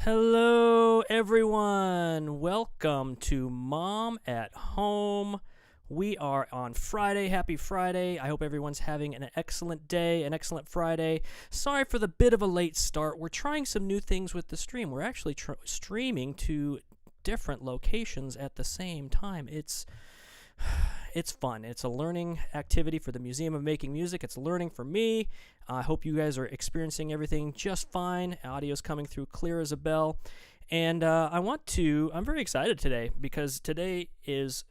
Hello, everyone. Welcome to Mom at Home. We are on Friday. Happy Friday. I hope everyone's having an excellent day, an excellent Friday. Sorry for the bit of a late start. We're trying some new things with the stream. We're actually streaming to different locations at the same time. It's fun. It's a learning activity for the Museum of Making Music. It's learning for me. I hope you guys are experiencing everything just fine. Audio's coming through clear as a bell. And I'm very excited today because today is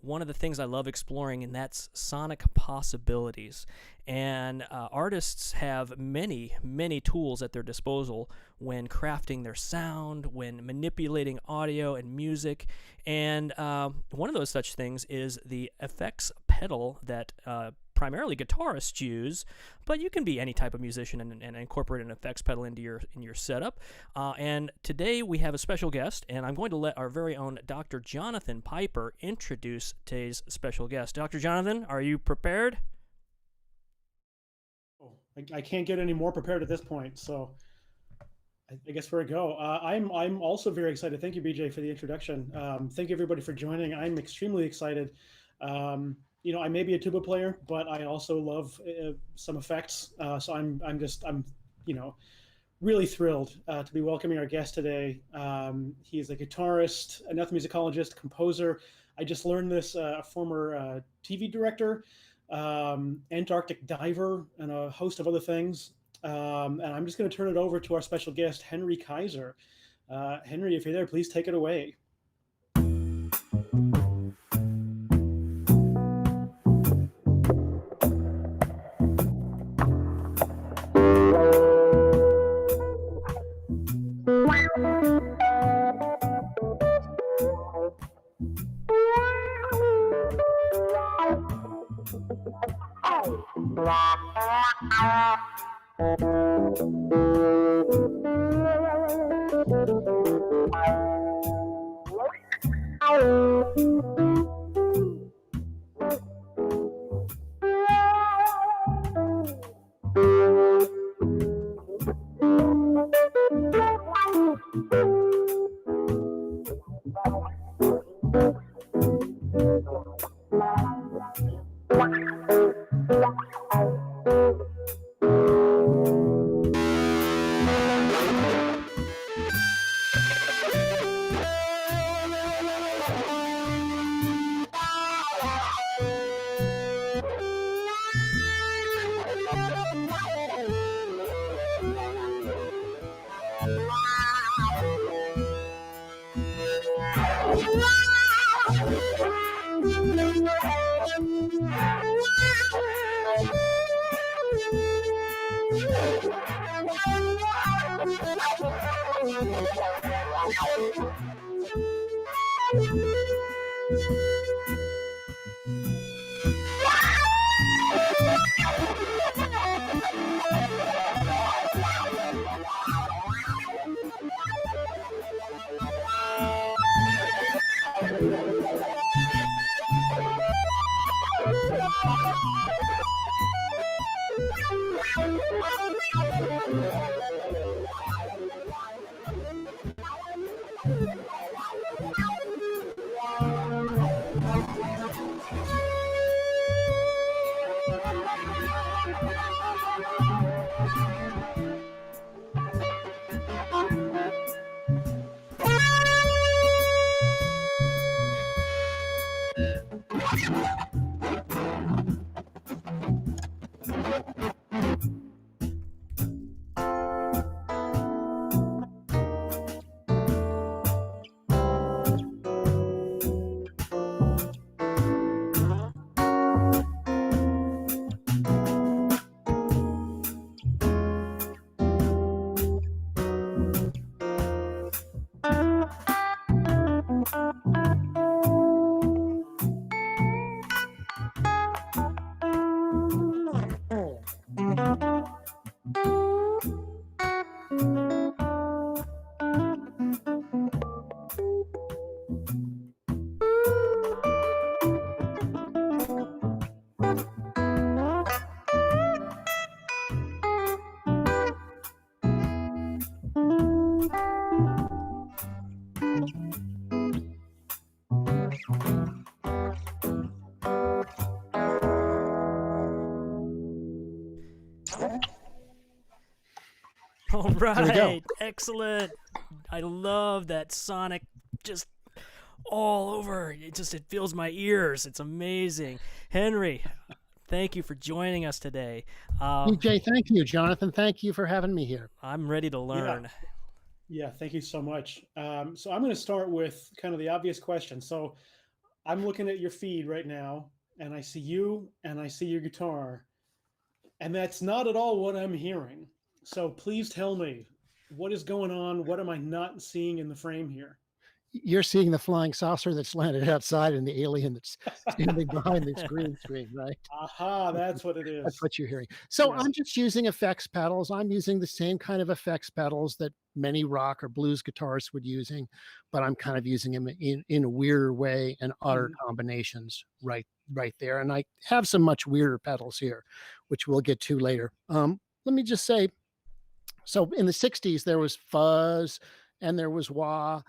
one of the things I love exploring, and that's sonic possibilities. And artists have many, many tools at their disposal when crafting their sound, when manipulating audio and music. And one of those such things is the effects pedal that primarily guitarists use, but you can be any type of musician and incorporate an effects pedal into your setup. And today we have a special guest, and I'm going to let our very own Dr. Jonathan Piper introduce today's special guest. Dr. Jonathan, are you prepared? Oh, I can't get any more prepared at this point, so I guess where to go. I'm also very excited. Thank you, BJ, for the introduction. Thank you, everybody, for joining. I'm extremely excited. I may be a tuba player, but I also love some effects. So I'm really thrilled to be welcoming our guest today. He is a guitarist, an ethnomusicologist, composer. I just learned this, a former TV director, Antarctic diver, and a host of other things. And I'm just going to turn it over to our special guest, Henry Kaiser. Henry, if you're there, please take it away. All right, excellent. I love that sonic, just all over. It fills my ears. It's amazing. Henry, thank you for joining us today. DJ, thank you. Jonathan, thank you for having me here. I'm ready to learn. Yeah, thank you so much. So I'm going to start with kind of the obvious question. So I'm looking at your feed right now, and I see you, and I see your guitar, and that's not at all what I'm hearing. So please tell me, what is going on? What am I not seeing in the frame here? You're seeing the flying saucer that's landed outside and the alien that's standing behind this green screen, right? Aha, that's what it is. That's what you're hearing. So Yeah. I'm just using effects pedals. I'm using the same kind of effects pedals that many rock or blues guitarists would using, but I'm kind of using them in a weirder way and odder combinations right there. And I have some much weirder pedals here, which we'll get to later. Let me just say, so in the 60s, there was fuzz and there was wah,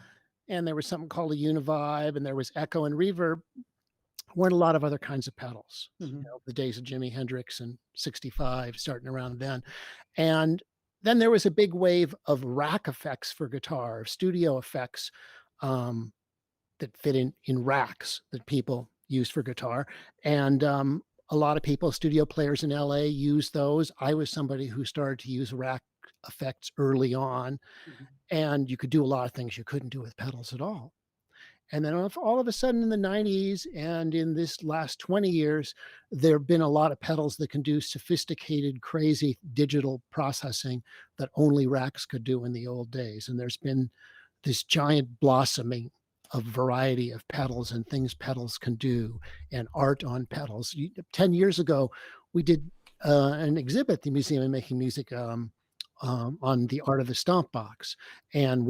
and there was something called a univibe, and there was echo and reverb. Weren't a lot of other kinds of pedals. You know, the days of Jimi Hendrix and 65 starting around then. And then there was a big wave of rack effects for guitar, studio effects that fit in racks that people used for guitar. And a lot of people, studio players in LA, used those. I was somebody who started to use rack effects early on, and you could do a lot of things you couldn't do with pedals at all. And then all of a sudden in the 90s and in this last 20 years, there have been a lot of pedals that can do sophisticated, crazy digital processing that only racks could do in the old days. And there's been this giant blossoming of variety of pedals and things pedals can do and art on pedals. 10 years ago, we did an exhibit at the Museum of Making Music on the art of the stomp box. And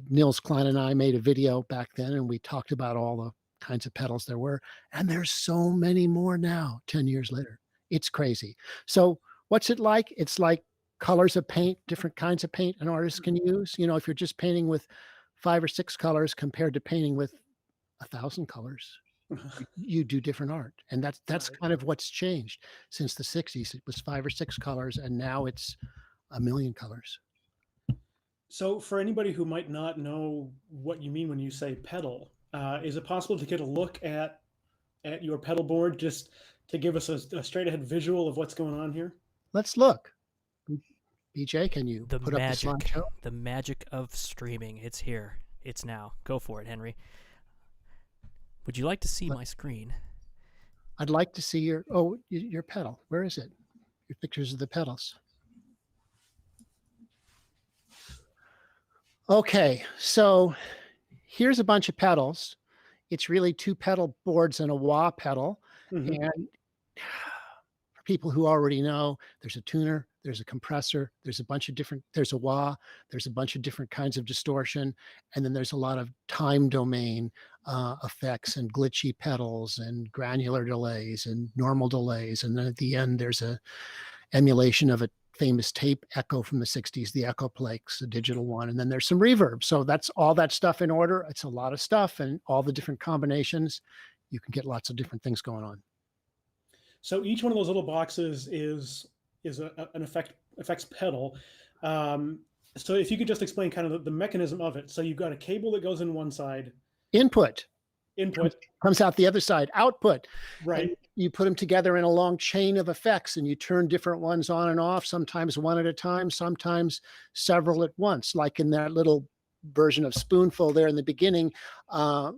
Nils Klein and I made a video back then, and we talked about all the kinds of pedals there were. And there's so many more now, 10 years later. It's crazy. So what's it like? It's like colors of paint, different kinds of paint an artist can use. You know, if you're just painting with 5 or 6 colors compared to painting with 1,000 colors, you do different art. And that's kind of what's changed since the 60s. It was 5 or 6 colors, and now it's 1 million colors. So for anybody who might not know what you mean when you say pedal, is it possible to get a look at your pedal board just to give us a straight ahead visual of what's going on here? Let's look. BJ, can you The put magic, up the slideshow? the magic of streaming. It's here. It's now. Go for it, Henry. Would you like to see my screen? I'd like to see your pedal. Where is it? Your pictures of the pedals. Okay, so here's a bunch of pedals. It's really 2 pedal boards and a wah pedal. And for people who already know, there's a tuner, there's a compressor, there's a wah, there's a bunch of different kinds of distortion, and then there's a lot of time domain effects and glitchy pedals and granular delays and normal delays. And then at the end, there's a emulation of a famous tape echo from the 60s, the Echo Plex, a digital one. And then there's some reverb. So that's all that stuff in order. It's a lot of stuff, and all the different combinations. You can get lots of different things going on. So each one of those little boxes is an effects pedal. So if you could just explain kind of the mechanism of it. So you've got a cable that goes in one side. Input Comes out the other side. Output. Right. And you put them together in a long chain of effects, and you turn different ones on and off, sometimes one at a time, sometimes several at once, like in that little version of Spoonful there in the beginning.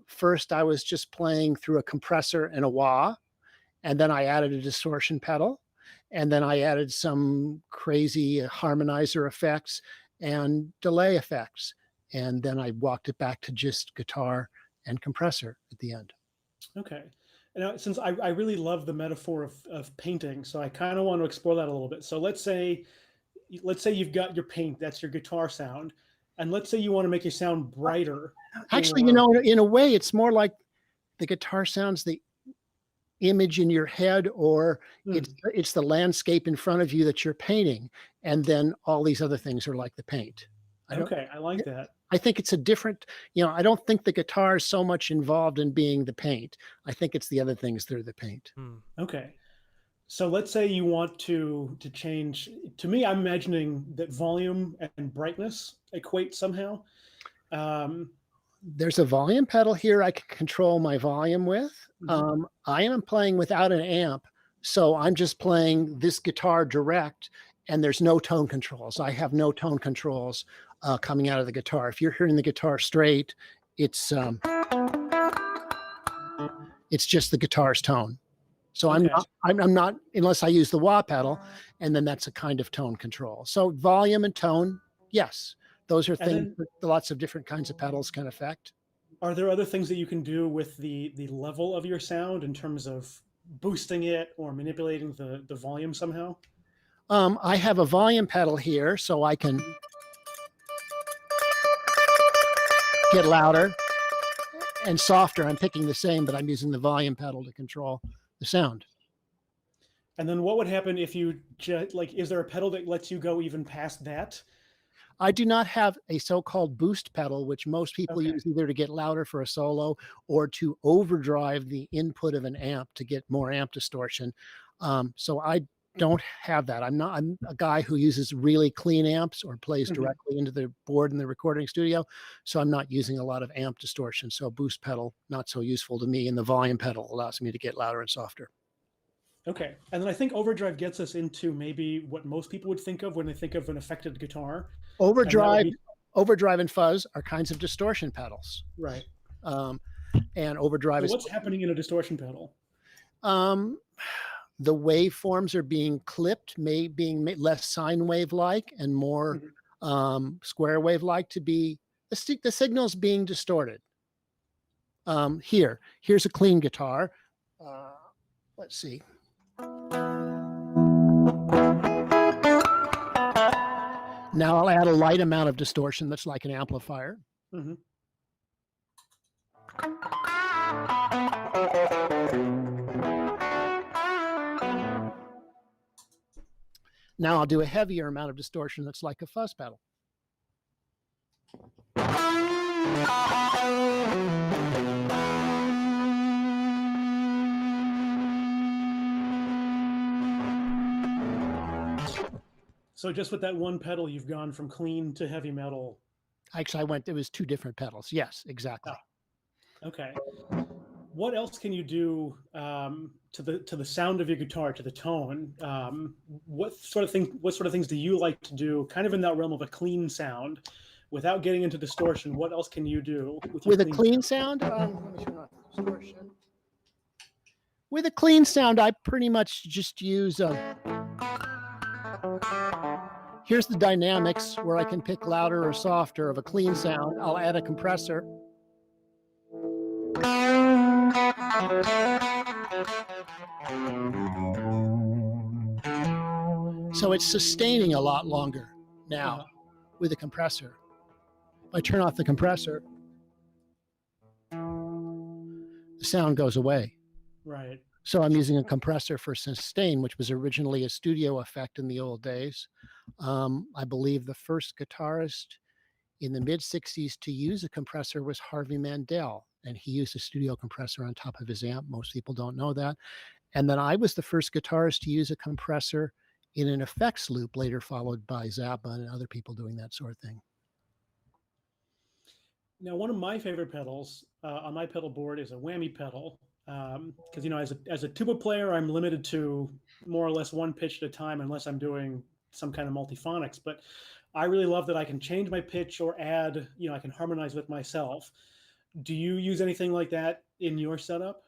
First, I was just playing through a compressor and a wah, and then I added a distortion pedal, and then I added some crazy harmonizer effects and delay effects, and then I walked it back to just guitar and compressor at the end. Okay. Now, since I really love the metaphor of painting, so I kind of want to explore that a little bit. So let's say you've got your paint, that's your guitar sound, and let's say you want to make your sound brighter. Actually, you know, in a way, it's more like the guitar sound's the image in your head, or it's the landscape in front of you that you're painting, and then all these other things are like the paint. Okay, I like that. I think it's a different, you know, I don't think the guitar is so much involved in being the paint. I think it's the other things that are the paint. Okay. So let's say you want to change. To me, I'm imagining that volume and brightness equate somehow. There's a volume pedal here I can control my volume with. I am playing without an amp, so I'm just playing this guitar direct, and there's no tone controls. I have no tone controls coming out of the guitar. If you're hearing the guitar straight, it's just the guitar's tone. So I'm not, unless I use the wah pedal, and then that's a kind of tone control. So volume and tone, yes, those are things that lots of different kinds of pedals can affect. Are there other things that you can do with the level of your sound in terms of boosting it or manipulating the volume somehow? I have a volume pedal here, so I can get louder and softer. I'm picking the same, but I'm using the volume pedal to control the sound. And then what would happen if you just, like, is there a pedal that lets you go even past that? I do not have a so-called boost pedal, which most people use either to get louder for a solo or to overdrive the input of an amp to get more amp distortion. So I don't have that. I'm a guy who uses really clean amps or plays directly into the board in the recording studio. So I'm not using a lot of amp distortion. So boost pedal, not so useful to me. And the volume pedal allows me to get louder and softer. Okay. And then I think overdrive gets us into maybe what most people would think of when they think of an affected guitar. Overdrive and fuzz are kinds of distortion pedals. Right. And overdrive is... What's happening in a distortion pedal? The waveforms are being clipped, being less sine wave-like and more square wave-like to be, the signal's being distorted. Here's a clean guitar. Let's see. Now I'll add a light amount of distortion that's like an amplifier. Now I'll do a heavier amount of distortion that's like a fuzz pedal. So just with that one pedal, you've gone from clean to heavy metal. Actually, it was two different pedals. Yes, exactly. Okay. What else can you do to the sound of your guitar, to the tone? What sort of things do you like to do, kind of in that realm of a clean sound, without getting into distortion? What else can you do with a clean sound? Let me turn off the distortion. With a clean sound, I pretty much just use. Here's the dynamics where I can pick louder or softer of a clean sound. I'll add a compressor. So it's sustaining a lot longer now with a compressor. If I turn off the compressor, the sound goes away. Right. So I'm using a compressor for sustain, which was originally a studio effect in the old days. I believe the first guitarist in the mid-'60s to use a compressor was Harvey Mandel, and he used a studio compressor on top of his amp. Most people don't know that. And then I was the first guitarist to use a compressor in an effects loop, later followed by Zappa and other people doing that sort of thing. Now, one of my favorite pedals on my pedal board is a whammy pedal. Because, you know, as a tuba player, I'm limited to more or less one pitch at a time unless I'm doing some kind of multiphonics. But I really love that I can change my pitch or add, you know, I can harmonize with myself. Do you use anything like that in your setup?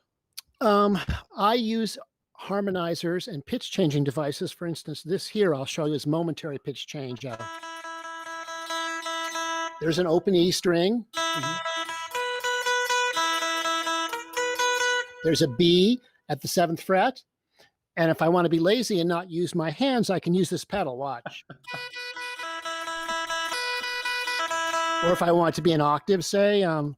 I use harmonizers and pitch changing devices. For instance, this here I'll show you is momentary pitch change. There's an open E string. There's a B at the 7th fret. And if I want to be lazy and not use my hands, I can use this pedal, watch. Or if I want it to be an octave, say. And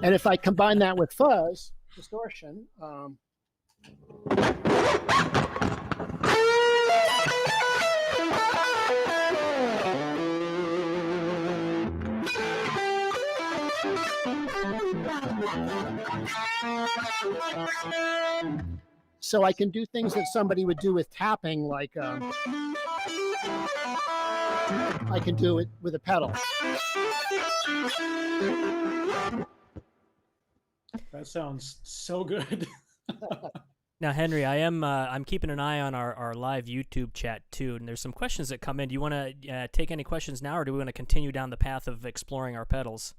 if I combine that with fuzz, distortion. So I can do things that somebody would do with tapping, like I can do it with a pedal. That sounds so good. Now, Henry, I'm keeping an eye on our live YouTube chat too, and there's some questions that come in. Do you want to take any questions now, or do we want to continue down the path of exploring our pedals?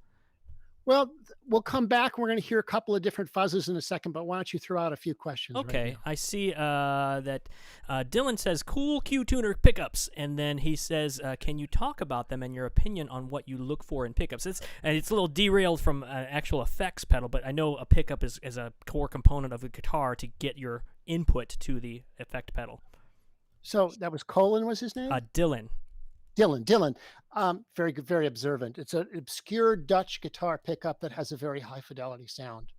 Well, we'll come back. We're going to hear a couple of different fuzzes in a second, but why don't you throw out a few questions? Okay, right I see that Dylan says, cool Q tuner pickups, and then he says, can you talk about them and your opinion on what you look for in pickups? It's a little derailed from an actual effects pedal, but I know a pickup is a core component of a guitar to get your input to the effect pedal. So that was Colin was his name? Dylan. Dylan, very good, very observant. It's an obscure Dutch guitar pickup that has a very high fidelity sound,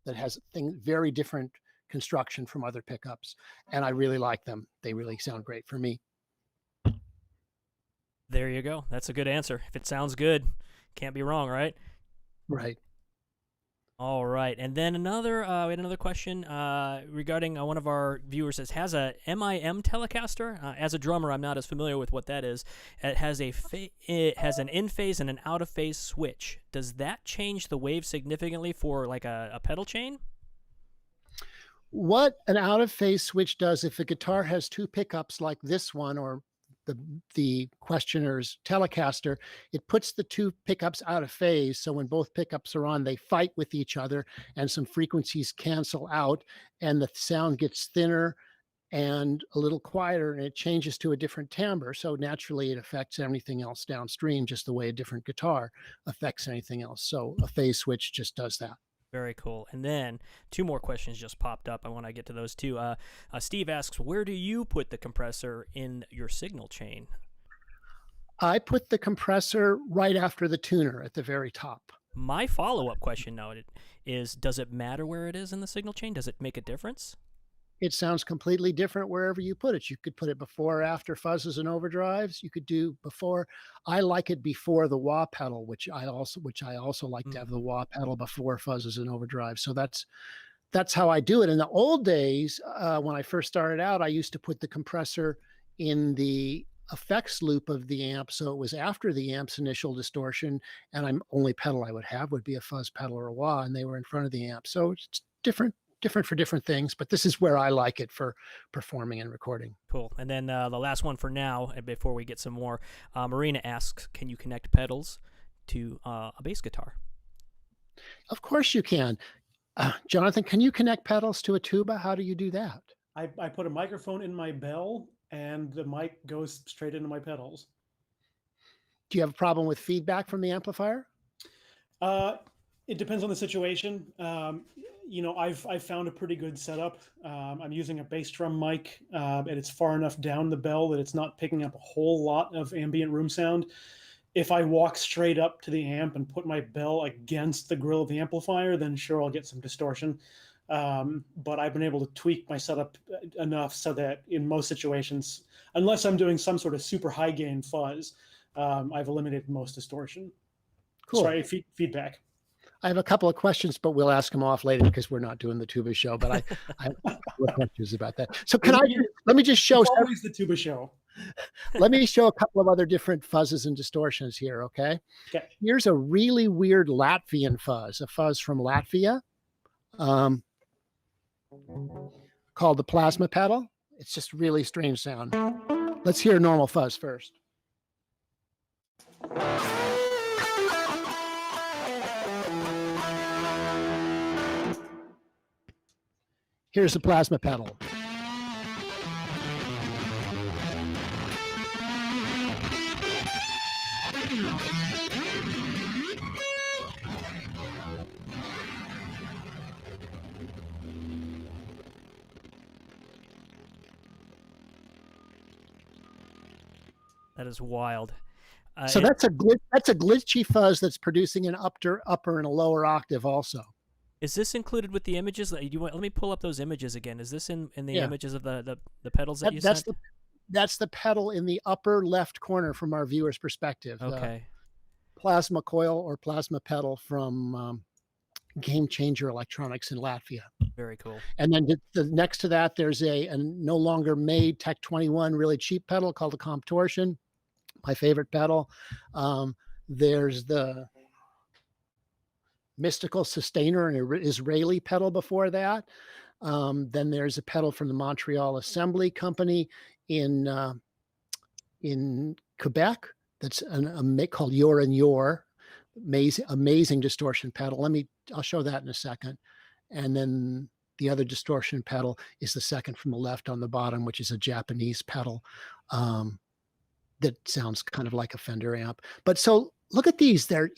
that has very different construction from other pickups, and I really like them. They really sound great for me. There you go. That's a good answer. If it sounds good, can't be wrong, right? Right. All right, and then we had another question regarding one of our viewers says, has a MoMM Telecaster. As a drummer, I'm not as familiar with what that is. It has it has an in-phase and an out-of-phase switch. Does that change the wave significantly for like a pedal chain? What an out-of-phase switch does, if a guitar has two pickups like this one, or the questioner's Telecaster, it puts the two pickups out of phase. So when both pickups are on, they fight with each other and some frequencies cancel out and the sound gets thinner and a little quieter, and it changes to a different timbre. So naturally it affects everything else downstream, just the way a different guitar affects anything else. So a phase switch just does that. Very cool. And then two more questions just popped up. I want to get to those too. Steve asks, where do you put the compressor in your signal chain? I put the compressor right after the tuner at the very top. My follow-up question now is, does it matter where it is in the signal chain? Does it make a difference? It sounds completely different wherever you put it. You could put it before or after fuzzes and overdrives. You could do before. I like it before the wah pedal, which I also like to have the wah pedal before fuzzes and overdrives. So that's how I do it. In the old days, when I first started out, I used to put the compressor in the effects loop of the amp, so it was after the amp's initial distortion, and only pedal I would have would be a fuzz pedal or a wah, and they were in front of the amp. So it's different for different things, but this is where I like it for performing and recording. Cool. And then the last one for now, and before we get some more, Marina asks, can you connect pedals to a bass guitar? Of course you can. Jonathan, can you connect pedals to a tuba? How do you do that? I put a microphone in my bell and the mic goes straight into my pedals. Do you have a problem with feedback from the amplifier? It depends on the situation. You know, I've found a pretty good setup. I'm using a bass drum mic, and it's far enough down the bell that it's not picking up a whole lot of ambient room sound. If I walk straight up to the amp and put my bell against the grill of the amplifier, then sure, I'll get some distortion. But I've been able to tweak my setup enough so that in most situations, unless I'm doing some sort of super high gain fuzz, I've eliminated most distortion. Cool. Sorry, feedback. I have a couple of questions, but we'll ask them off later because we're not doing the tuba show. But I have a couple of questions about that. So let me just show. It's always the tuba show. Let me show a couple of other different fuzzes and distortions here. Okay. Okay. Here's a really weird Latvian fuzz, a fuzz from Latvia, called the plasma pedal. It's just really strange sound. Let's hear a normal fuzz first. Here's the plasma pedal. That is wild. So that's a glitchy fuzz that's producing an upper and a lower octave also. Is this included with the images? Let me pull up those images again. Is this in the images of the pedals that you sent? That's the pedal in the upper left corner from our viewer's perspective. Okay. plasma coil or plasma pedal from Game Changer Electronics in Latvia. Very cool. And then next to that, there's a no longer made Tech 21 really cheap pedal called the Comptortion, my favorite pedal. There's the Mystical Sustainer, an Israeli pedal before that. Then there's a pedal from the Montreal Assembly Company in Quebec. That's called Your and Your. Amazing distortion pedal. I'll show that in a second. And then the other distortion pedal is the second from the left on the bottom, which is a Japanese pedal that sounds kind of like a Fender amp. But so look at these. They're,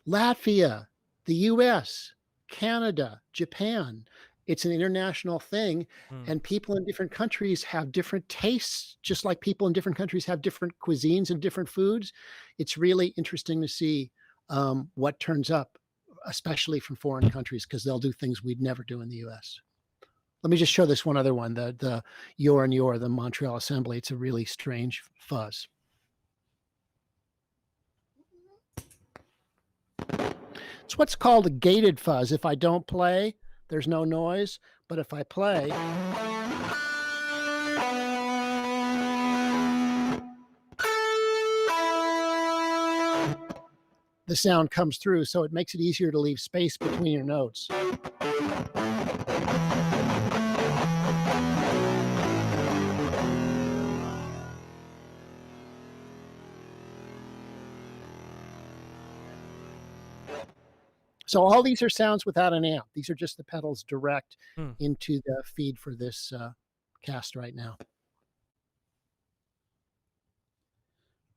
Latvia, the US, Canada, Japan. It's an international thing, and people in different countries have different tastes, just like people in different countries have different cuisines and different foods. It's really interesting to see what turns up, especially from foreign countries, because they'll do things we'd never do in the US. Let me just show this one other one, the Your and Your, the Montreal Assembly. It's a really strange fuzz. It's what's called a gated fuzz. If I don't play, there's no noise, but if I play, the sound comes through, so it makes it easier to leave space between your notes. So all these are sounds without an amp. These are just the pedals direct into the feed for this cast right now.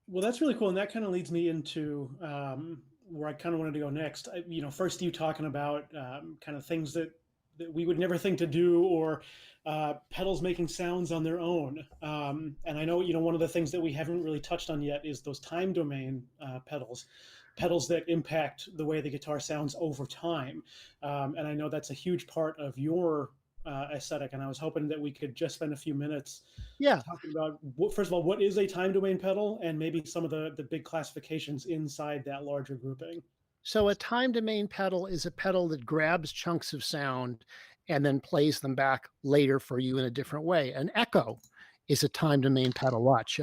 Well, that's really cool. And that kind of leads me into where I kind of wanted to go next. First you talking about kind of things that we would never think to do, or pedals making sounds on their own. And I know, one of the things that we haven't really touched on yet is those time domain pedals that impact the way the guitar sounds over time. And I know that's a huge part of your aesthetic. And I was hoping that we could just spend a few minutes talking about, first of all, what is a time domain pedal, and maybe some of the big classifications inside that larger grouping. So a time domain pedal is a pedal that grabs chunks of sound and then plays them back later for you in a different way. An echo is a time domain pedal. Watch.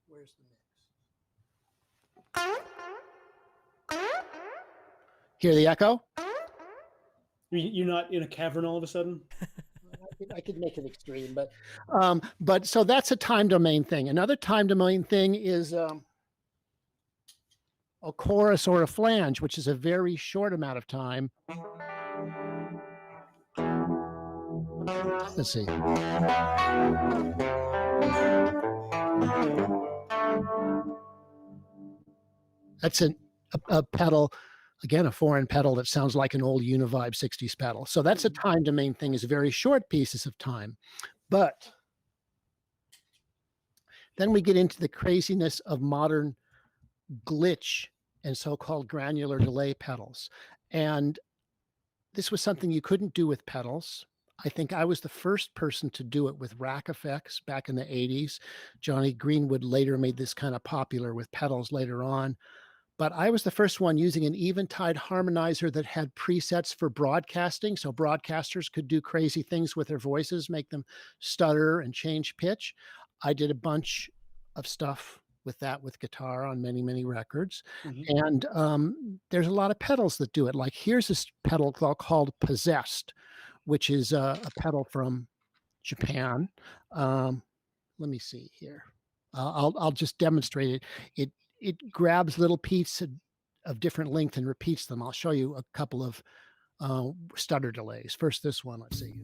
Where's the mix? Hear the echo? You're not in a cavern all of a sudden? I could make it extreme, but so that's a time domain thing. Another time domain thing is a chorus or a flange, which is a very short amount of time. Let's see. That's a pedal, again, a foreign pedal that sounds like an old Univibe 60s pedal. So that's a time domain thing, is very short pieces of time. But then we get into the craziness of modern glitch and so-called granular delay pedals. And this was something you couldn't do with pedals. I think I was the first person to do it with rack effects back in the 80s. Johnny Greenwood later made this kind of popular with pedals later on. But I was the first one using an Eventide harmonizer that had presets for broadcasting. So broadcasters could do crazy things with their voices, make them stutter and change pitch. I did a bunch of stuff with that with guitar on many, many records. And there's a lot of pedals that do it. Like here's this pedal called Possessed, which is a pedal from Japan. Let me see here. I'll just demonstrate it. It grabs little pieces of different length and repeats them. I'll show you a couple of stutter delays. First, this one, let's see.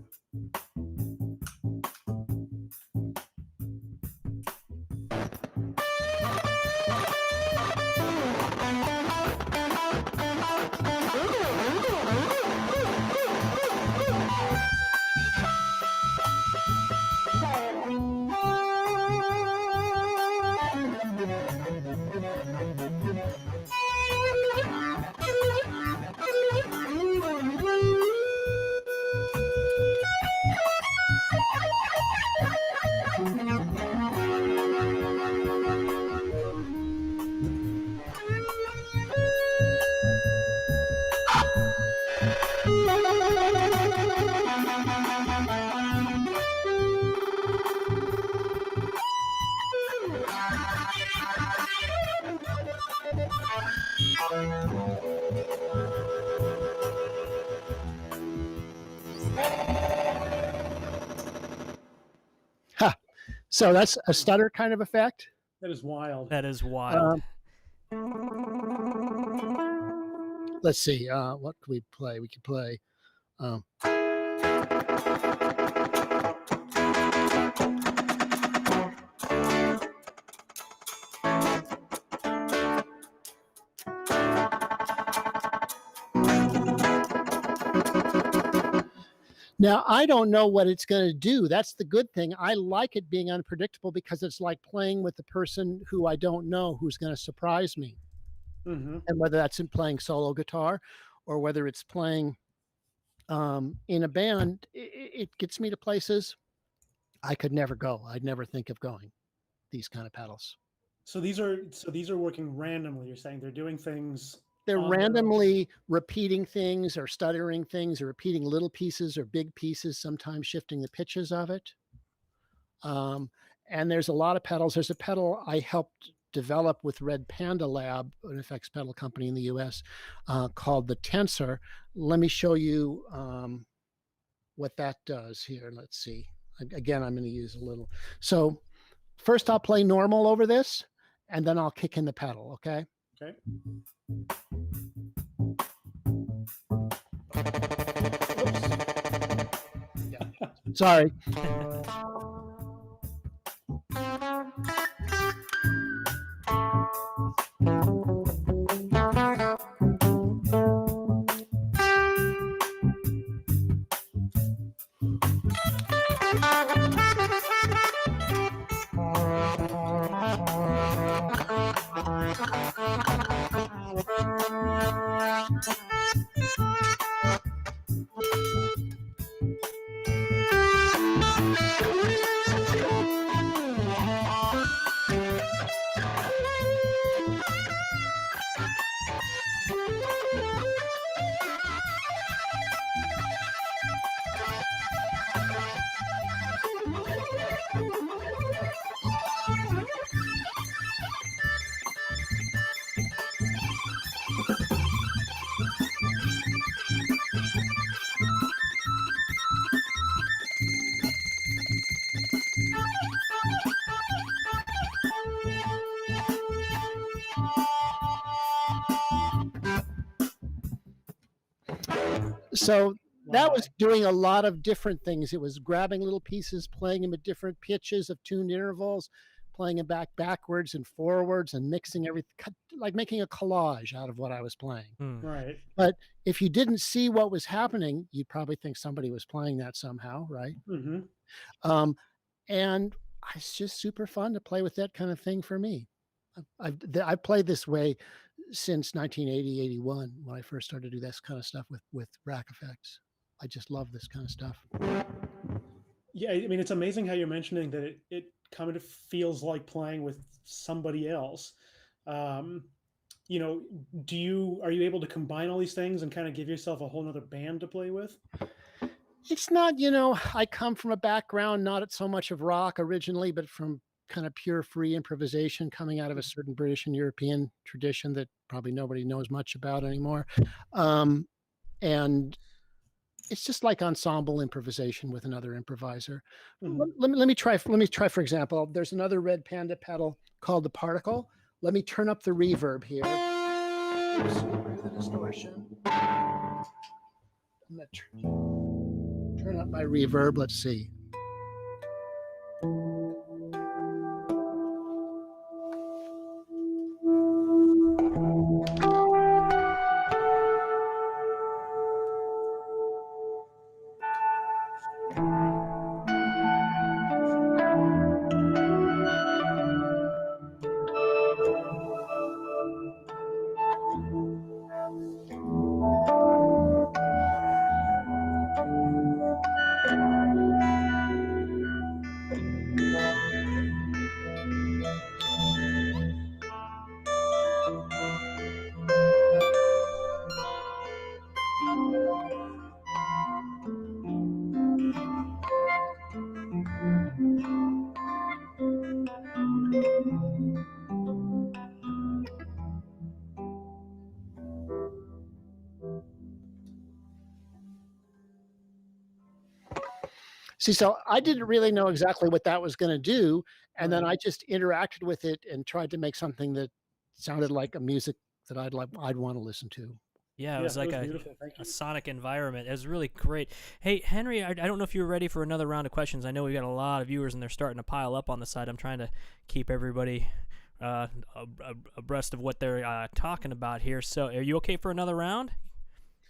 Ha. So that's a stutter kind of effect. That is wild. That is wild. Let's see. What could we play? We could play. Now, I don't know what it's going to do. That's the good thing. I like it being unpredictable because it's like playing with the person who I don't know who's going to surprise me. Mm-hmm. And whether that's in playing solo guitar or whether it's playing in a band, it gets me to places I could never go. I'd never think of going, these kind of pedals. So these are working randomly. You're saying they're doing things. They're on their own. randomly repeating things or stuttering things or repeating little pieces or big pieces, sometimes shifting the pitches of it. And there's a lot of pedals. There's a pedal I helped develop with Red Panda Lab, an effects pedal company in the US, called the Tensor. Let me show you what that does here. Let's see. Again, I'm going to use a little. So first I'll play normal over this, and then I'll kick in the pedal, okay? Okay. Yeah. Sorry. So that was doing a lot of different things. It was grabbing little pieces, playing them at different pitches of tuned intervals, playing them backwards and forwards and mixing everything, like making a collage out of what I was playing. Right. But if you didn't see what was happening, you'd probably think somebody was playing that somehow, right? Mm-hmm. And it's just super fun to play with that kind of thing for me. I've played this way since 1980, 81, when I first started to do this kind of stuff with rack effects. I just love this kind of stuff. Yeah, I mean, it's amazing how you're mentioning that it kind of feels like playing with somebody else. You know, are you able to combine all these things and kind of give yourself a whole nother band to play with? It's not, I come from a background, not so much of rock originally, but from kind of pure free improvisation coming out of a certain British and European tradition that probably nobody knows much about anymore. And it's just like ensemble improvisation with another improviser. Mm-hmm. Let me try, for example, there's another Red Panda pedal called the Particle. Let me turn up the reverb here. Oops, the distortion. I'm going to turn up my reverb. Let's see. See, so I didn't really know exactly what that was going to do, and then Right. I just interacted with it and tried to make something that sounded like a music that I'd want to listen to. Yeah, it Yeah, was it like was beautiful. Thank a you. sonic environment. It was really great. Hey, Henry, I don't know if you were ready for another round of questions. I know we got a lot of viewers and they're starting to pile up on the side. I'm trying to keep everybody abreast of what they're talking about here. So, are you okay for another round?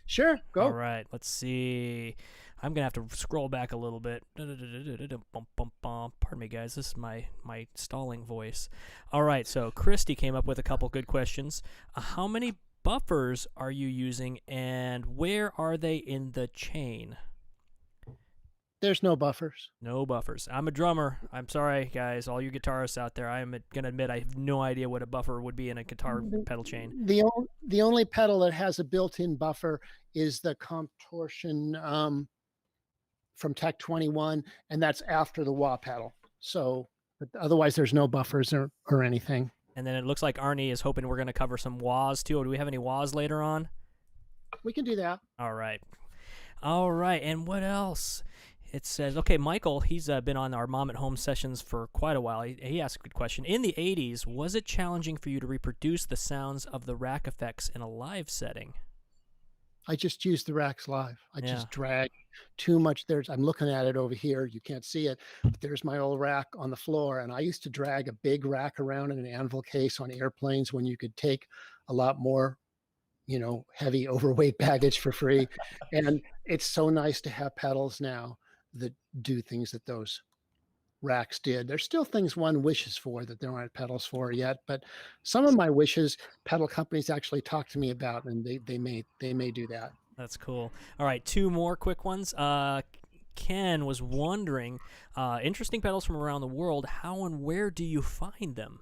Sure, All go. right, let's see. I'm gonna have to scroll back a little bit. Pardon me, guys. This is my stalling voice. All right, so Christy came up with a couple good questions. How many buffers are you using, and where are they in the chain? There's no buffers. No buffers. I'm a drummer. I'm sorry, guys, all you guitarists out there. I am gonna admit I have no idea what a buffer would be in a guitar pedal chain. The only pedal that has a built-in buffer is the Contortion from Tech 21, and that's after the wah pedal. So, but otherwise, there's no buffers or anything. And then it looks like Arnie is hoping we're going to cover some wahs too. Do we have any wahs later on? We can do that. All right. All right. And what else? It says, okay, Michael, he's been on our Mom at Home sessions for quite a while. He asked a good question. In the 80s, was it challenging for you to reproduce the sounds of the rack effects in a live setting? I just use the racks live. I Yeah. just drag too much. I'm looking at it over here. You can't see it, but there's my old rack on the floor. And I used to drag a big rack around in an anvil case on airplanes when you could take a lot more, heavy overweight baggage for free. And it's so nice to have pedals now that do things that those racks did. There's still things one wishes for that there aren't pedals for yet, but some of my wishes pedal companies actually talk to me about, and they may do that. That's cool. All right, two more quick ones. Ken was wondering, interesting pedals from around the world. How and where do you find them?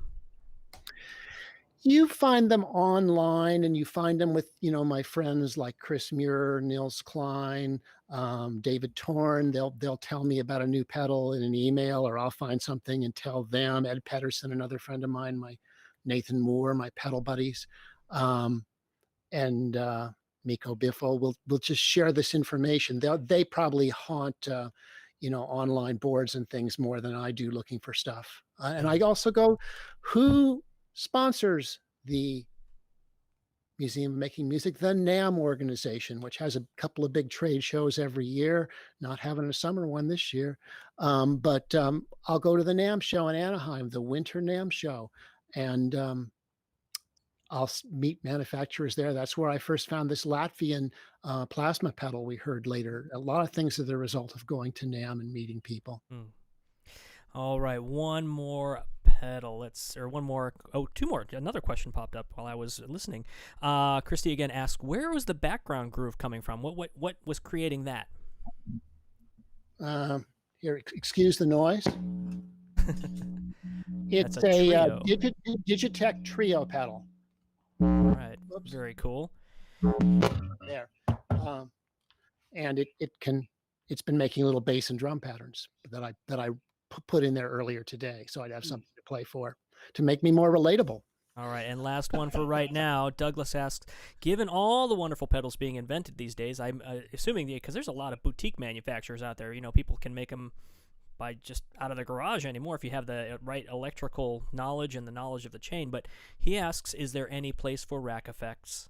You find them online, and you find them with, my friends like Chris Muir, Nils Klein, David Torn. They'll tell me about a new pedal in an email, or I'll find something and tell them. Ed Pedersen, another friend of mine, my Nathan Moore, my pedal buddies, and Miko Biffle will just share this information. They probably haunt online boards and things more than I do looking for stuff. And I also go, who sponsors the Museum of Making Music? The NAMM organization, which has a couple of big trade shows every year, not having a summer one this year. But I'll go to the NAMM show in Anaheim, the Winter NAMM show, and I'll meet manufacturers there. That's where I first found this Latvian plasma pedal we heard later. A lot of things are the result of going to NAMM and meeting people. All right, one more pedal. Two more. Another question popped up while I was listening. Christy again asked, where was the background groove coming from? What was creating that? Here, excuse the noise. It's a Digitech Trio pedal. All right. Oops. Very cool. There. And it's been making little bass and drum patterns that I put in there earlier today, so I'd have something to play for to make me more relatable. All right, and last one for right now. Douglas asks, given all the wonderful pedals being invented these days, I'm assuming because there's a lot of boutique manufacturers out there, people can make them by just out of the garage anymore if you have the right electrical knowledge and the knowledge of the chain. But he asks, is there any place for rack effects?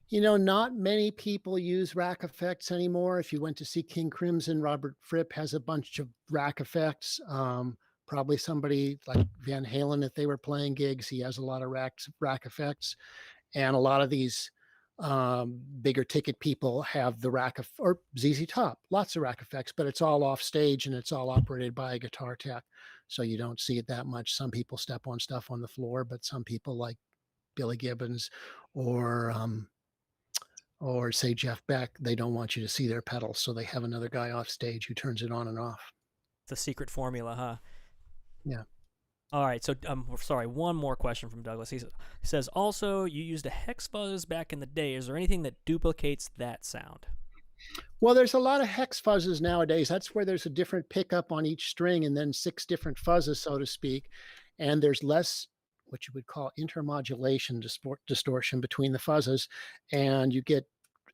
Not many people use rack effects anymore. If you went to see King Crimson, Robert Fripp has a bunch of rack effects. Probably somebody like Van Halen, if they were playing gigs, he has a lot of rack effects. And a lot of these bigger ticket people have the or ZZ Top, lots of rack effects, but it's all off stage and it's all operated by a guitar tech. So you don't see it that much. Some people step on stuff on the floor, but some people like Billy Gibbons or say Jeff Beck, they don't want you to see their pedals. So they have another guy off stage who turns it on and off. It's a secret formula, huh? Yeah. All right, so sorry, one more question from Douglas. He says, also, you used a Hex Fuzz back in the day. Is there anything that duplicates that sound? Well, there's a lot of Hex Fuzzes nowadays. That's where there's a different pickup on each string and then 6 different fuzzes, so to speak. And there's less what you would call intermodulation distortion between the fuzzes. And you get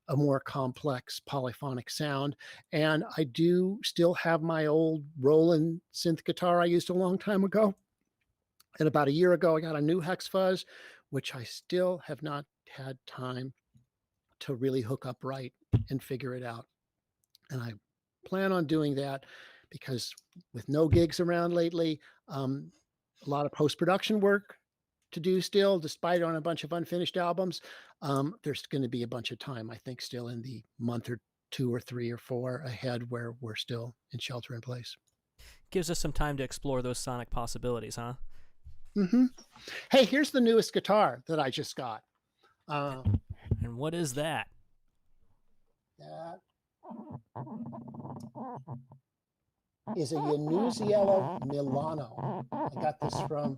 a more complex polyphonic sound. And I do still have my old Roland synth guitar I used a long time ago. And about a year ago, I got a new Hex Fuzz, which I still have not had time to really hook up right and figure it out. And I plan on doing that because with no gigs around lately, a lot of post-production work to do still, despite on a bunch of unfinished albums. There's going to be a bunch of time, I think, still in the month or 2 or 3 or 4 ahead where we're still in shelter in place. Gives us some time to explore those sonic possibilities, huh? Mm-hmm. Hey, here's the newest guitar that I just got. And what is that? That is a Yanuziello Milano. I got this from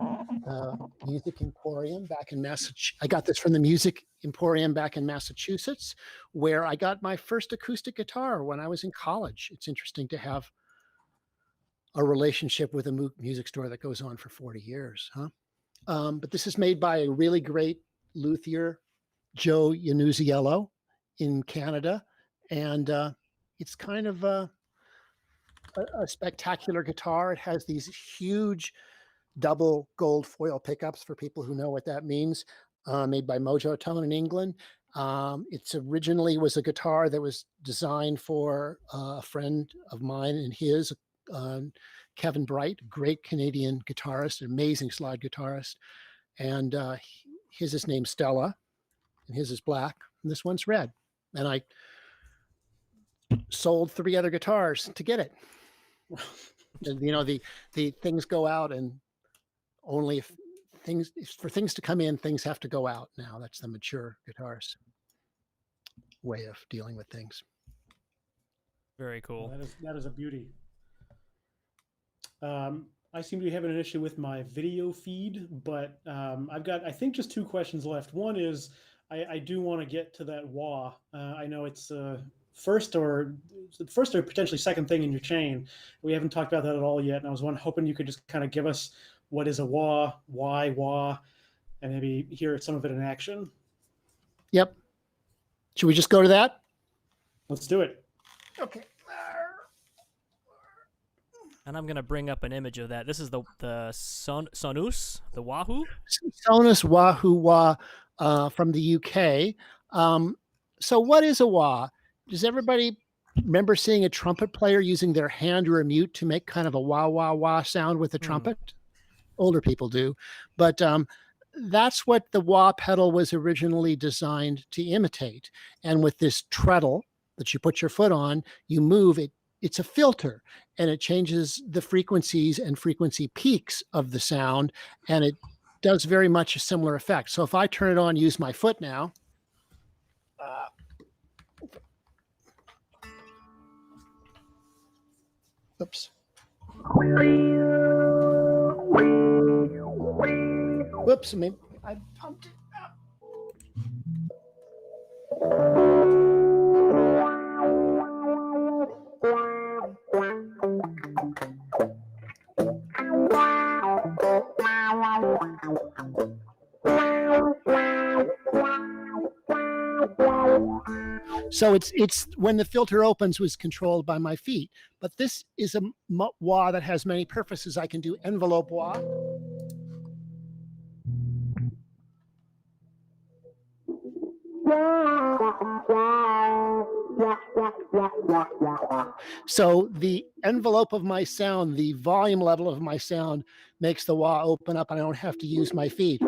Music Emporium back in Massachusetts. I got this from the Music Emporium back in Massachusetts, where I got my first acoustic guitar when I was in college. It's interesting to have a relationship with a music store that goes on for 40 years, huh? But this is made by a really great luthier, Joe Yanuziello in Canada. And it's kind of a spectacular guitar. It has these huge double gold foil pickups for people who know what that means, made by Mojo Tone in England. It's originally was a guitar that was designed for a friend of mine and his, Kevin Bright, great Canadian guitarist, amazing slide guitarist. And his is named Stella, and his is black, and this one's red. And I sold 3 other guitars to get it. And, you know, the things go out, and only if for things to come in, things have to go out now. That's the mature guitarist way of dealing with things. Very cool. That is a beauty. I seem to be having an issue with my video feed, but I've got, I think, just 2 questions left. One is, I do want to get to that wah. I know it's first or potentially second thing in your chain. We haven't talked about that at all yet, and I was hoping you could just kind of give us what is a wah, why wah, and maybe hear some of it in action. Yep. Should we just go to that? Let's do it. Okay. And I'm going to bring up an image of that. This is the Sonus, the Wahoo? Sonus Wahoo Wah from the UK. So what is a wah? Does everybody remember seeing a trumpet player using their hand or a mute to make kind of a wah, wah, wah sound with the trumpet? Older people do. But that's what the wah pedal was originally designed to imitate. And with this treadle that you put your foot on, you move it. It's a filter, and it changes the frequencies and frequency peaks of the sound, and it does very much a similar effect. So if I turn it on, use my foot now. Oops. Whoops, maybe I pumped it up. So it's when the filter opens was controlled by my feet, but this is a wah that has many purposes. I can do envelope wah. So the envelope of my sound, the volume level of my sound makes the wah open up, and I don't have to use my feet.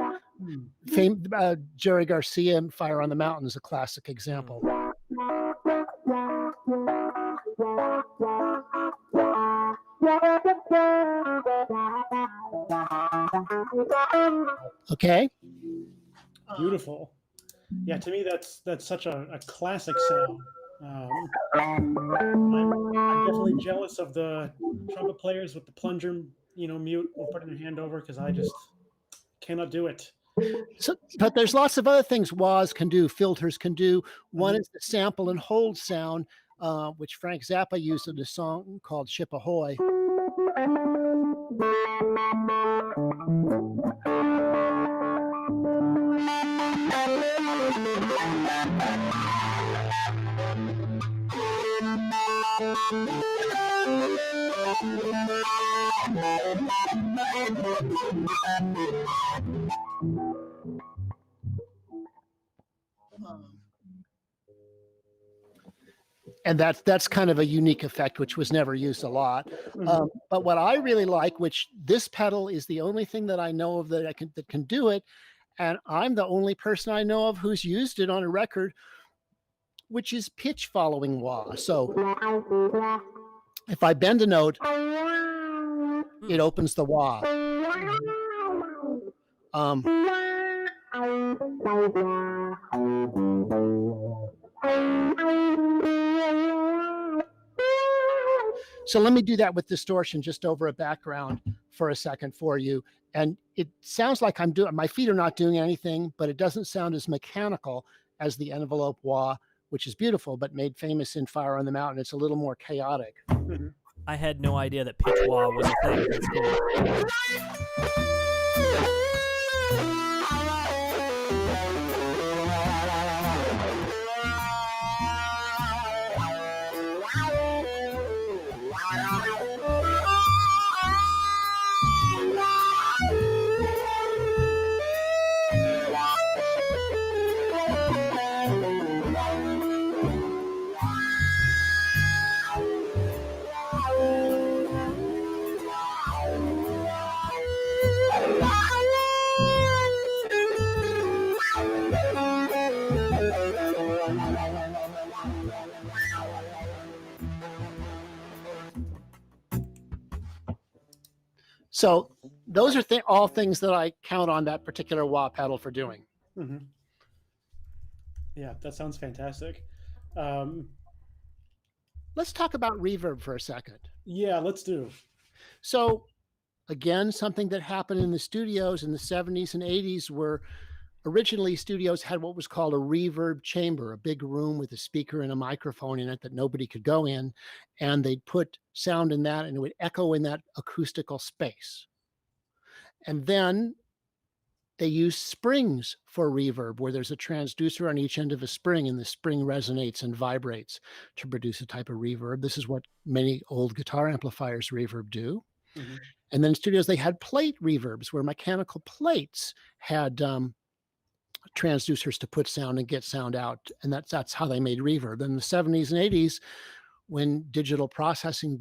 Jerry Garcia and Fire on the Mountain is a classic example. Okay. Beautiful. Yeah, to me that's such a classic sound. I'm definitely jealous of the trumpet players with the plunger, mute or putting their hand over, because I just cannot do it. So, but there's lots of other things wahs can do, filters can do. One is the sample and hold sound, which Frank Zappa used in a song called Ship Ahoy. And that's kind of a unique effect, which was never used a lot. But what I really like, which this pedal is the only thing that I know of that can do it, and I'm the only person I know of who's used it on a record, which is pitch following wah. So if I bend a note, it opens the wah. So let me do that with distortion just over a background for a second for you. And it sounds like my feet are not doing anything, but it doesn't sound as mechanical as the envelope wah, which is beautiful, but made famous in Fire on the Mountain. It's a little more chaotic. I had no idea that pitch wah was a thing. That's cool. So those are all things that I count on that particular wah pedal for doing. Yeah, that sounds fantastic. Let's talk about reverb for a second. Yeah, let's do. So again, something that happened in the studios in the 70s and 80s were originally studios had what was called a reverb chamber, a big room with a speaker and a microphone in it that nobody could go in. And they'd put sound in that and it would echo in that acoustical space. And then they use springs for reverb, where there's a transducer on each end of a spring and the spring resonates and vibrates to produce a type of reverb. This is what many old guitar amplifiers reverb do. And then in studios, they had plate reverbs where mechanical plates had transducers to put sound and get sound out. And that's how they made reverb. In the 70s and 80s, when digital processing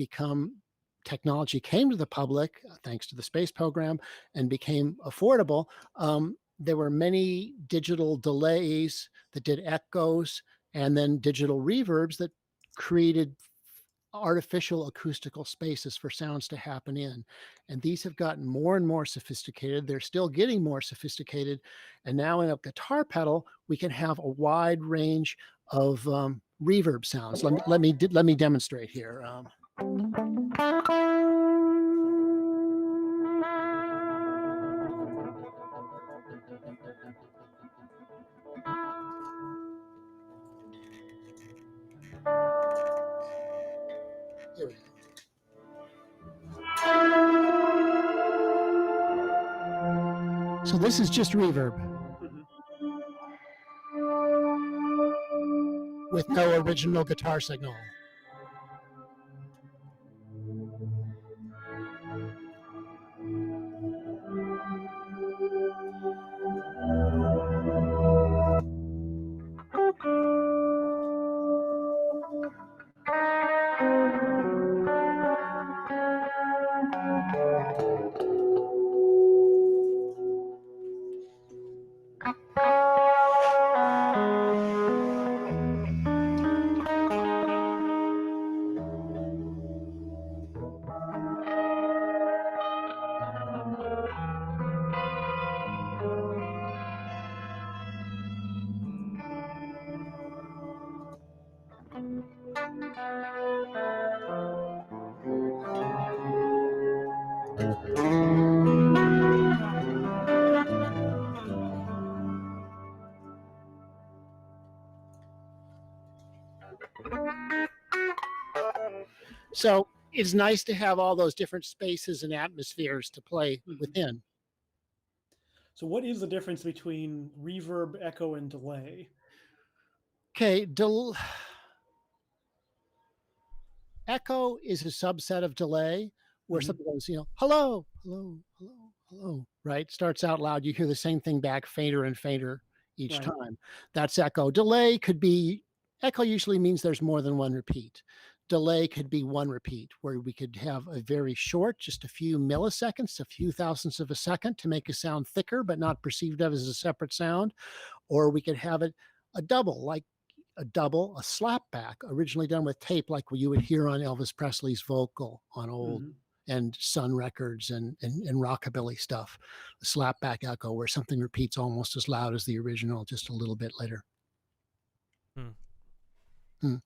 technology came to the public, thanks to the space program, and became affordable, there were many digital delays that did echoes and then digital reverbs that created artificial acoustical spaces for sounds to happen in. And these have gotten more and more sophisticated. They're still getting more sophisticated. And now in a guitar pedal, we can have a wide range of reverb sounds. Let me demonstrate here. Here we go. So this is just reverb with no original guitar signal. So it's nice to have all those different spaces and atmospheres to play within. So what is the difference between reverb, echo, and delay? Okay, echo is a subset of delay where Mhm. something goes, hello, hello, hello, hello, right? Starts out loud. You hear the same thing back fainter and fainter each Right. time. That's echo. Delay could be, echo usually means there's more than one repeat. Delay could be one repeat where we could have a very short, just a few milliseconds, a few thousandths of a second to make a sound thicker, but not perceived of as a separate sound. Or we could have it a double, like a slapback, originally done with tape, like what you would hear on Elvis Presley's vocal on old Mhm. and Sun records and rockabilly stuff. A slapback echo where something repeats almost as loud as the original, just a little bit later. Hmm.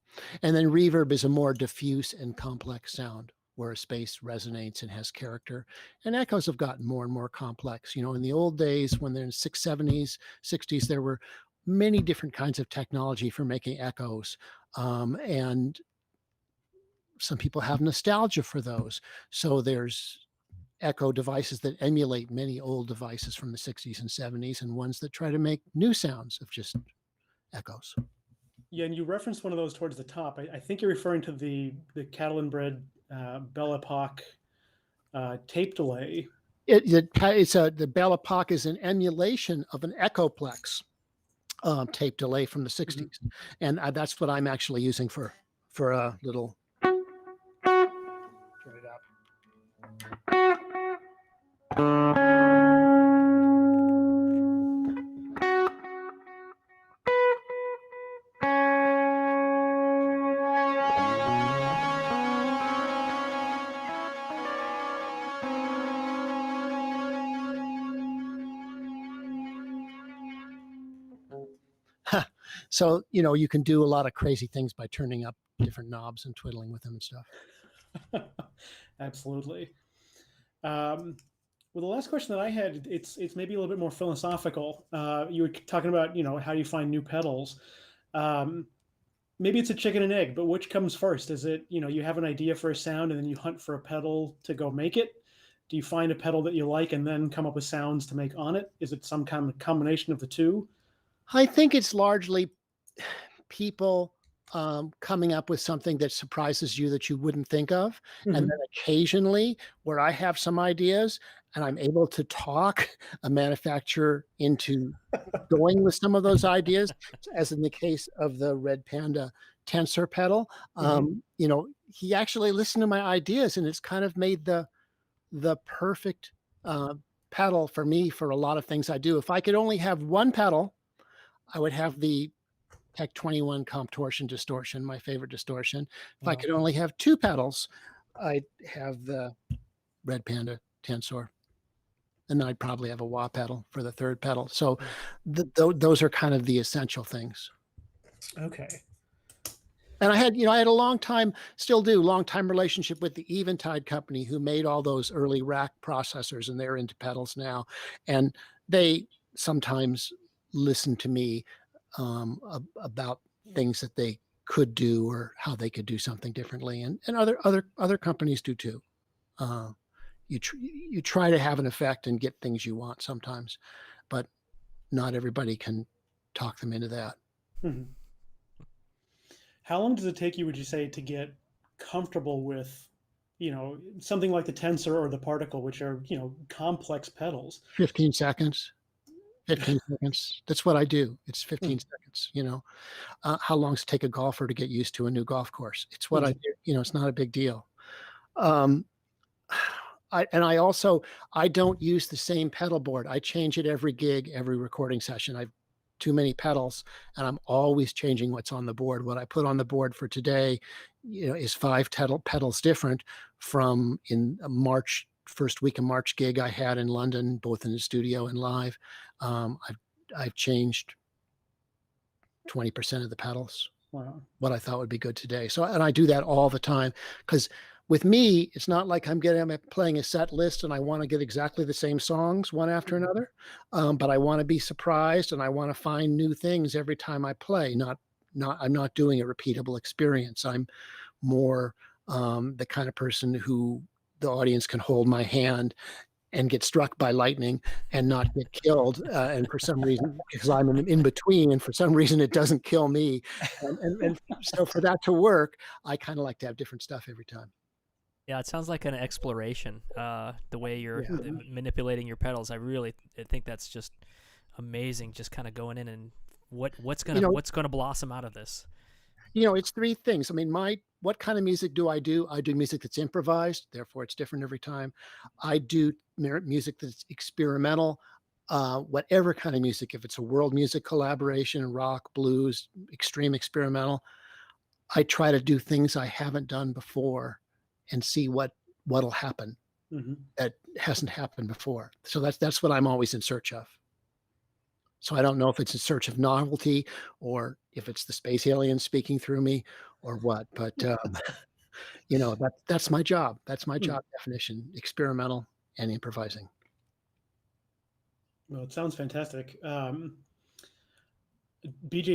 And then reverb is a more diffuse and complex sound where a space resonates and has character. And echoes have gotten more and more complex. In the old days, when they're in 670s, 60s, there were many different kinds of technology for making echoes. And some people have nostalgia for those. So there's echo devices that emulate many old devices from the 60s and 70s and ones that try to make new sounds of just echoes. Yeah, and you referenced one of those towards the top. I think you're referring to the Cattle and Bread Belle Epoque tape delay. The Belle Epoque is an emulation of an Echoplex tape delay from the 60s. Mhm. And that's what I'm actually using for a little. Turn it up. So, you can do a lot of crazy things by turning up different knobs and twiddling with them and stuff. Absolutely. Well, the last question that I had, it's maybe a little bit more philosophical. You were talking about, how you find new pedals. Um, Maybe it's a chicken and egg, but which comes first? Is it, you have an idea for a sound and then you hunt for a pedal to go make it? Do you find a pedal that you like and then come up with sounds to make on it? Is it some kind of combination of the two? I think it's largely people coming up with something that surprises you that you wouldn't think of. And then Mhm. occasionally, where I have some ideas and I'm able to talk a manufacturer into going with some of those ideas, as in the case of the Red Panda Tensor pedal. Mhm. He actually listened to my ideas and it's kind of made the perfect uh, pedal for me for a lot of things I do. If I could only have one pedal, I would have the Tech 21 Comp Torsion Distortion, my favorite distortion. If I Wow. could only have two pedals, I'd have the Red Panda Tensor. And then I'd probably have a wah pedal for the third pedal. So those are kind of the essential things. Okay. And I had a long time, still do, long time relationship with the Eventide company who made all those early rack processors, and they're into pedals now. And they sometimes listen to me about things that they could do or how they could do something differently. And other companies do too. Uh, you try to have an effect and get things you want sometimes, but not everybody can talk them into that. Mhm. How long does it take you, would you say, to get comfortable with, something like the tensor or the particle, which are, complex pedals? 15 seconds. 15 seconds. That's what I do. It's 15 Mhm. seconds. How long does it take a golfer to get used to a new golf course? It's what I Mhm. do. It's not a big deal. Um, I don't use the same pedal board. I change it every gig, every recording session. I've too many pedals and I'm always changing what's on the board. What I put on the board for today, is 5 pedals different from in a first week of March gig I had in London, both in the studio and live. I've changed 20% of the pedals, Wow. what I thought would be good today. So, and I do that all the time because with me, it's not like I'm playing a set list and I want to get exactly the same songs one after Mhm. another. But I want to be surprised and I want to find new things every time I play. I'm not doing a repeatable experience. I'm more the kind of person who the audience can hold my hand and get struck by lightning and not get killed. And for some reason, because I'm in between, and for some reason it doesn't kill me. And so for that to work, I kind of like to have different stuff every time. Yeah, it sounds like an exploration, the way you're Yeah. manipulating your pedals. I think that's just amazing, just kind of going in and what's gonna blossom out of this. It's three things. I mean, what kind of music do? I do music that's improvised, therefore it's different every time. I do music that's experimental, whatever kind of music. If it's a world music collaboration, rock, blues, extreme experimental, I try to do things I haven't done before and see what'll happen that hasn't happened before. So that's what I'm always in search of. So I don't know if it's in search of novelty or if it's the space aliens speaking through me or what, but that's my job. That's my job definition: experimental and improvising. Well, it sounds fantastic. BJ,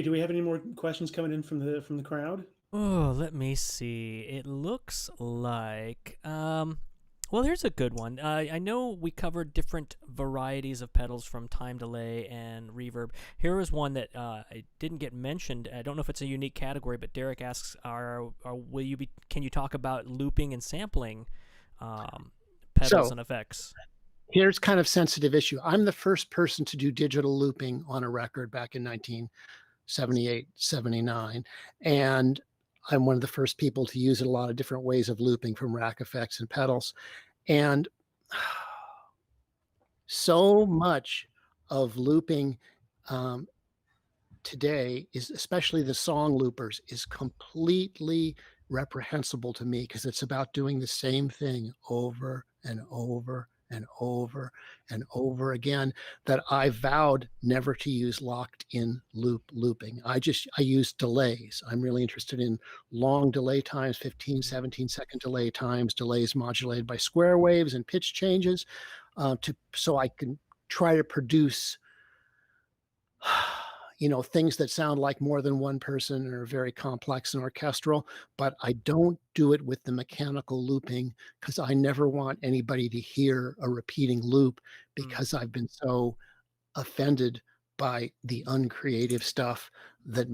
do we have any more questions coming in from the crowd? Oh, let me see. It looks like well, here's a good one. I know we covered different varieties of pedals from time delay and reverb. Here is one that I didn't get mentioned. I don't know if it's a unique category, but Derek asks, can you talk about looping and sampling pedals and effects? Here's kind of sensitive issue. I'm the first person to do digital looping on a record back in 1978, 79. And I'm one of the first people to use a lot of different ways of looping, from rack effects and pedals. And so much of looping today is, especially the song loopers, is completely reprehensible to me, because it's about doing the same thing over and over and over and over again, that I vowed never to use locked in looping. I use delays. I'm really interested in long delay times, 15, 17-second delay times, delays modulated by square waves and pitch changes, so I can try to produce things that sound like more than one person and are very complex and orchestral. But I don't do it with the mechanical looping, because I never want anybody to hear a repeating loop, because I've been so offended by the uncreative stuff that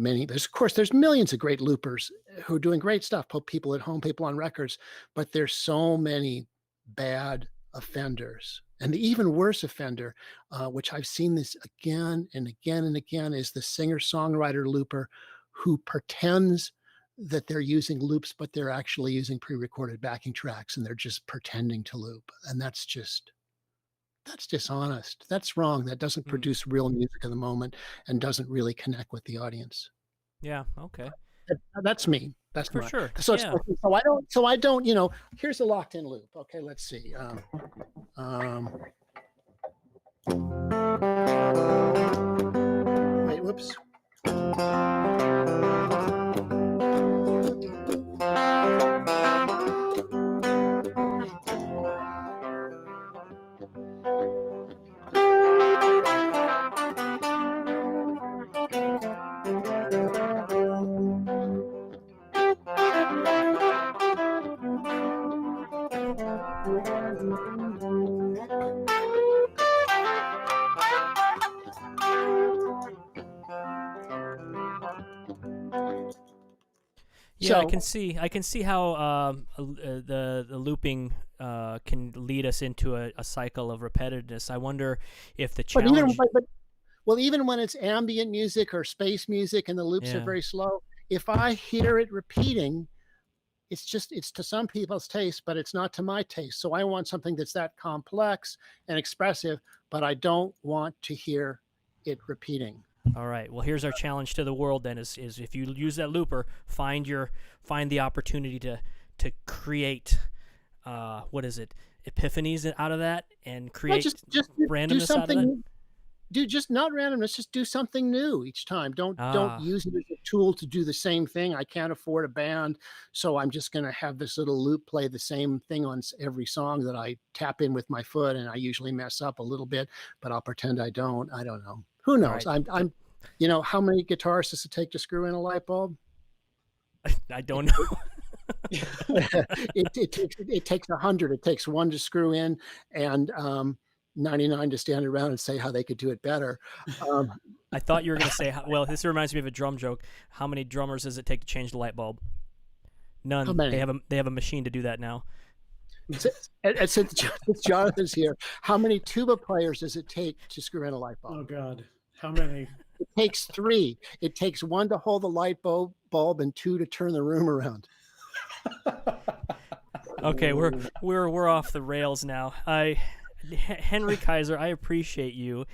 there's millions of great loopers who are doing great stuff, people at home, people on records, but there's so many bad offenders. And the even worse offender, which I've seen this again and again and again, is the singer-songwriter looper who pretends that they're using loops, but they're actually using pre-recorded backing tracks, and they're just pretending to loop. And that's dishonest. That's wrong. That doesn't produce real music in the moment and doesn't really connect with the audience. Yeah. Okay. That's me. That's for sure. So, yeah. so I don't, here's a locked in loop. Okay, let's see. Wait, whoops. Yeah, I can see how the looping can lead us into a cycle of repetitiveness. I wonder if the challenge. Well, even when it's ambient music or space music and the loops are very slow, if I hear it repeating, it's to some people's taste, but it's not to my taste. So I want something that's that complex and expressive, but I don't want to hear it repeating. All right. Well, here's our challenge to the world then: is if you use that looper, find the opportunity to create epiphanies out of that, and create just randomness out of that. Just not randomness. Just do something new each time. Don't use it as a tool to do the same thing. I can't afford a band, so I'm just going to have this little loop play the same thing on every song that I tap in with my foot, and I usually mess up a little bit, but I'll pretend I don't. I don't know. Who knows? Right. I'm how many guitarists does it take to screw in a light bulb? I don't know. It takes 100. It takes 1 to screw in and 99 to stand around and say how they could do it better. I thought you were going to say, well, this reminds me of a drum joke. How many drummers does it take to change the light bulb? None. How many? They have a machine to do that now. Since Jonathan's here, how many tuba players does it take to screw in a light bulb? Oh God, how many? It takes 3. It takes 1 to hold the light bulb and 2 to turn the room around. Okay, we're off the rails now. Henry Kaiser, I appreciate you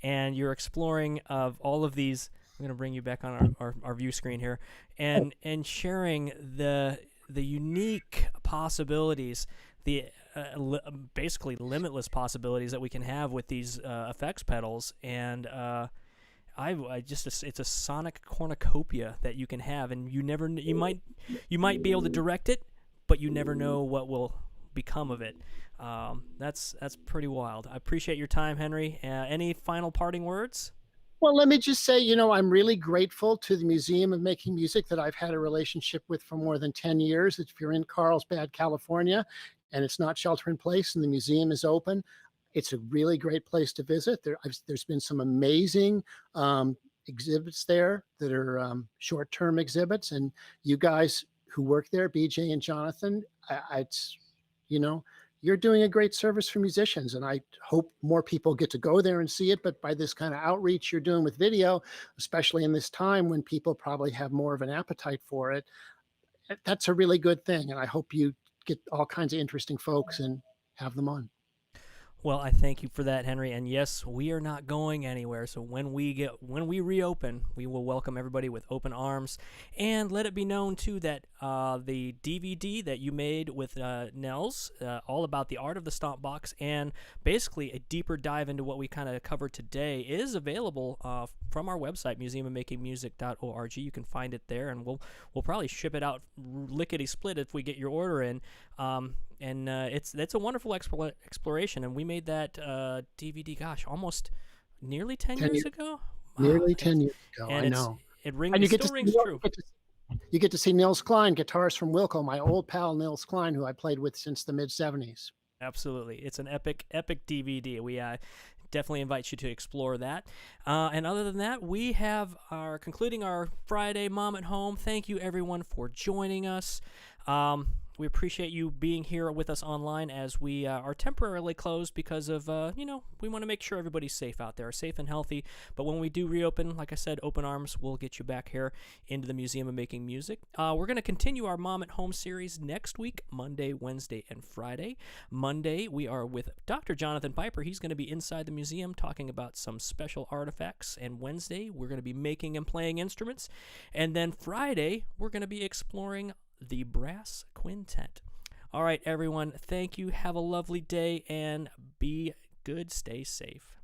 and your exploring of all of these. I'm going to bring you back on our view screen here, and sharing the unique possibilities, the basically limitless possibilities that we can have with these effects pedals. And it's a sonic cornucopia that you can have, and you might be able to direct it, but you never know what will become of it. That's pretty wild. I appreciate your time, Henry. Any final parting words? Well, let me just say, I'm really grateful to the Museum of Making Music that I've had a relationship with for more than 10 years. If you're in Carlsbad, California, and it's not shelter in place and the museum is open, it's a really great place to visit. There's been some amazing exhibits there that are short-term exhibits, and you guys who work there, BJ and Jonathan, you're doing a great service for musicians, and I hope more people get to go there and see it. But by this kind of outreach you're doing with video, especially in this time when people probably have more of an appetite for it, that's a really good thing. And I hope you get all kinds of interesting folks and have them on. Well, I thank you for that, Henry. And yes, we are not going anywhere. So when we reopen, we will welcome everybody with open arms. And let it be known too that the DVD that you made with Nels, all about the art of the stomp box, and basically a deeper dive into what we kind of covered today, is available from our website, museumofmakingmusic.org. You can find it there, and we'll probably ship it out lickety split if we get your order in. And it's a wonderful exploration, and we made that DVD, gosh, almost nearly 10 years ago. Nearly 10 years ago, and I know. It still rings true. You get to see Nils Klein, guitarist from Wilco, my old pal Nils Klein, who I played with since the mid-'70s. Absolutely. It's an epic DVD. We definitely invite you to explore that. And other than that, we are concluding our Friday Mom at Home. Thank you, everyone, for joining us. We appreciate you being here with us online as we are temporarily closed because of, we want to make sure everybody's safe out there, safe and healthy. But when we do reopen, like I said, open arms, we'll get you back here into the Museum of Making Music. We're going to continue our Mom at Home series next week, Monday, Wednesday, and Friday. Monday, we are with Dr. Jonathan Piper. He's going to be inside the museum talking about some special artifacts. And Wednesday, we're going to be making and playing instruments. And then Friday, we're going to be exploring the brass quintet. All right, everyone. Thank you. Have a lovely day and be good. Stay safe.